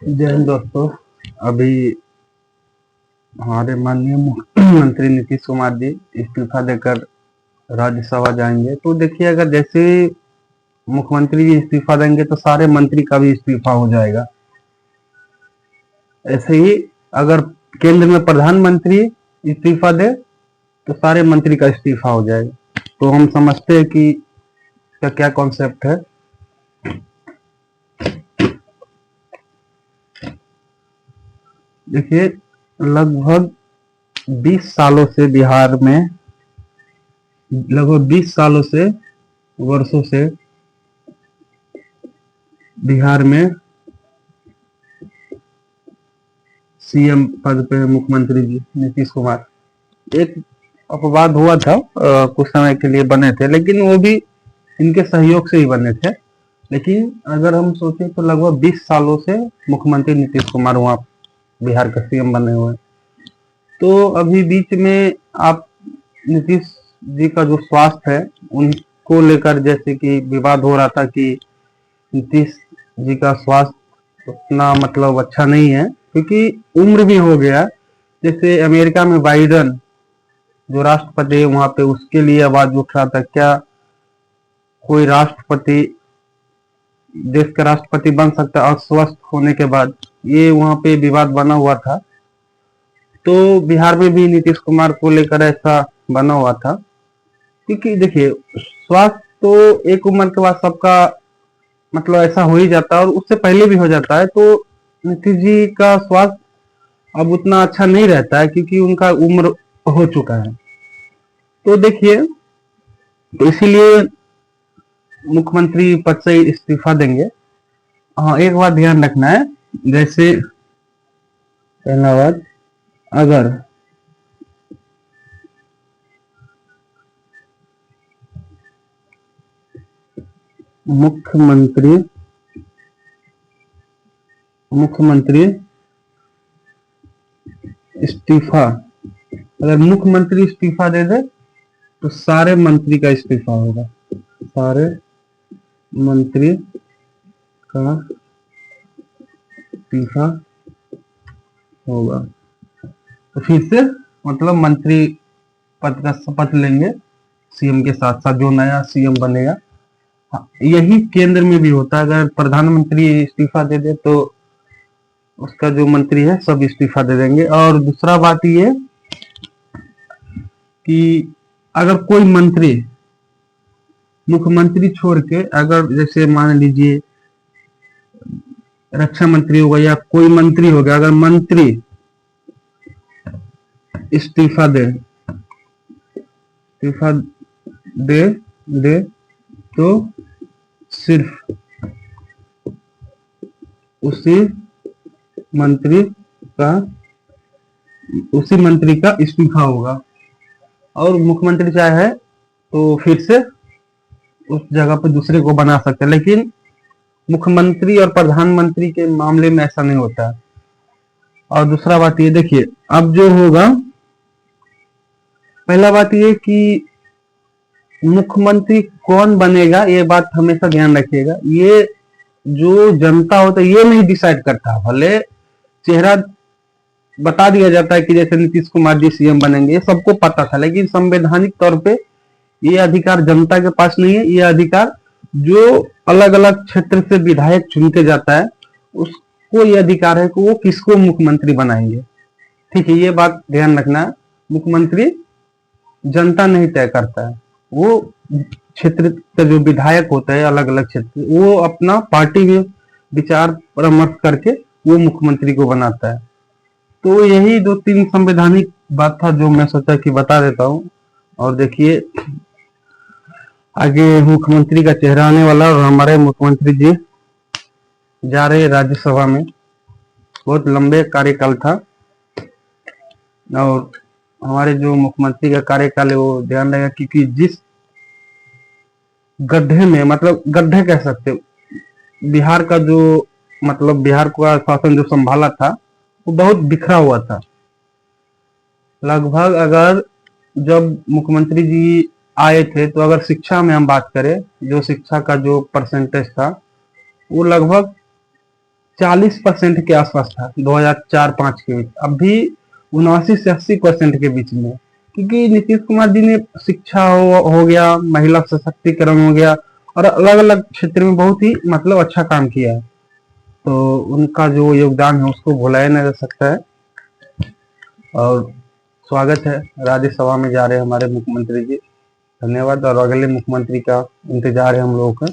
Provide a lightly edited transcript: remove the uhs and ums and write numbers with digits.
जय हिंद दोस्तों। अभी हमारे माननीय मुख्यमंत्री नीतीश कुमार जी इस्तीफा देकर राज्यसभा जाएंगे। तो देखिए, अगर जैसे मुख्यमंत्री जी इस्तीफा देंगे तो सारे मंत्री का भी इस्तीफा हो जाएगा। ऐसे ही अगर केंद्र में प्रधानमंत्री इस्तीफा दे तो सारे मंत्री का इस्तीफा हो जाएगा। तो हम समझते हैं कि इसका क्या कॉन्सेप्ट है। देखिए, लगभग 20 सालों से बिहार में, लगभग 20 सालों से, वर्षों से बिहार में सीएम पद पे मुख्यमंत्री जी नीतीश कुमार। एक अपवाद हुआ था, कुछ समय के लिए बने थे, लेकिन वो भी इनके सहयोग से ही बने थे। लेकिन अगर हम सोचें तो लगभग 20 सालों से मुख्यमंत्री नीतीश कुमार वहाँ बिहार का सीएम बने हुए हैं। तो अभी बीच में आप नीतीश जी का जो स्वास्थ्य है उनको लेकर जैसे कि विवाद हो रहा था कि नीतीश जी का स्वास्थ्य उतना मतलब अच्छा नहीं है, क्योंकि उम्र भी हो गया। जैसे अमेरिका में बाइडन जो राष्ट्रपति है वहां पे, उसके लिए आवाज उठ रहा था, क्या कोई राष्ट्रपति देश का राष्ट्रपति बन सकता है अस्वस्थ होने के बाद? ये वहां पे विवाद बना हुआ था। तो बिहार में भी नीतीश कुमार को लेकर ऐसा बना हुआ था, क्योंकि देखिए, स्वास्थ्य तो एक उम्र के बाद सबका मतलब ऐसा हो ही जाता है और उससे पहले भी हो जाता है। तो नीतीश जी का स्वास्थ्य अब उतना अच्छा नहीं रहता है, क्योंकि उनका उम्र हो चुका है। तो देखिए, तो इसीलिए मुख्यमंत्री पद से इस्तीफा देंगे। हाँ, एक बात ध्यान रखना है। जैसे पहला बात, अगर मुख्यमंत्री मुख्यमंत्री इस्तीफा अगर मुख्यमंत्री इस्तीफा दे दे तो सारे मंत्री का इस्तीफा होगा। सारे मंत्री का इस्तीफा होगा। तो फिर से मतलब मंत्री पद का शपथ लेंगे सीएम के साथ साथ, जो नया सीएम बनेगा। हाँ, यही केंद्र में भी होता है। अगर प्रधानमंत्री इस्तीफा दे दे तो उसका जो मंत्री है सब इस्तीफा दे देंगे। और दूसरा बात ये कि अगर कोई मंत्री मुख्यमंत्री छोड़ के, अगर जैसे मान लीजिए रक्षा मंत्री होगा या कोई मंत्री होगा, अगर मंत्री इस्तीफा दे इस्तीफा दे दे तो सिर्फ उसी मंत्री का इस्तीफा होगा। और मुख्यमंत्री चाहे तो फिर से उस जगह पर दूसरे को बना सकते हैं, लेकिन मुख्यमंत्री और प्रधानमंत्री के मामले में ऐसा नहीं होता है। और दूसरा बात ये देखिए, अब जो होगा, पहला बात ये कि मुख्यमंत्री कौन बनेगा ये बात हमेशा ध्यान रखिएगा। ये जो जनता होता है ये नहीं डिसाइड करता। भले चेहरा बता दिया जाता है कि जैसे नीतीश कुमार जी सीएम बनेंगे, ये सबको पता था, लेकिन संवैधानिक तौर पे ये अधिकार जनता के पास नहीं है। ये अधिकार जो अलग अलग क्षेत्र से विधायक चुनके जाता है उसको ये अधिकार है कि वो किसको मुख्यमंत्री बनाएंगे। ठीक है, ये बात ध्यान रखना है। मुख्यमंत्री जनता नहीं तय करता है, वो क्षेत्र का जो विधायक होता है अलग अलग क्षेत्र, वो अपना पार्टी में विचार परामर्श करके वो मुख्यमंत्री को बनाता है। तो यही दो तीन संवैधानिक बात था जो मैं सोचा कि बता देता हूँ। और देखिए, आगे मुख्यमंत्री का चेहरा आने वाला और हमारे मुख्यमंत्री जी जा रहे राज्यसभा में। बहुत लंबे कार्यकाल था और हमारे जो मुख्यमंत्री का कार्यकाल है वो ध्यान रहेगा, क्योंकि जिस गड्ढे में, मतलब गड्ढे कह सकते, बिहार का जो मतलब बिहार का शासन जो संभाला था वो बहुत बिखरा हुआ था। लगभग अगर जब मुख्यमंत्री जी आए थे तो अगर शिक्षा में हम बात करें, जो शिक्षा का जो परसेंटेज था वो लगभग 40% के आसपास था 2004-5 के बीच, अभी 79 से 80% के बीच में। क्योंकि नीतीश कुमार जी ने शिक्षा हो गया, महिला सशक्तिकरण हो गया, और अलग अलग क्षेत्र में बहुत ही मतलब अच्छा काम किया है। तो उनका जो योगदान है उसको भुलाया नहीं जा सकता है। और स्वागत है, राज्यसभा में जा रहे हैं हमारे मुख्यमंत्री जी, धन्यवाद। और अगले मुख्यमंत्री का इंतजार है हम लोगों का।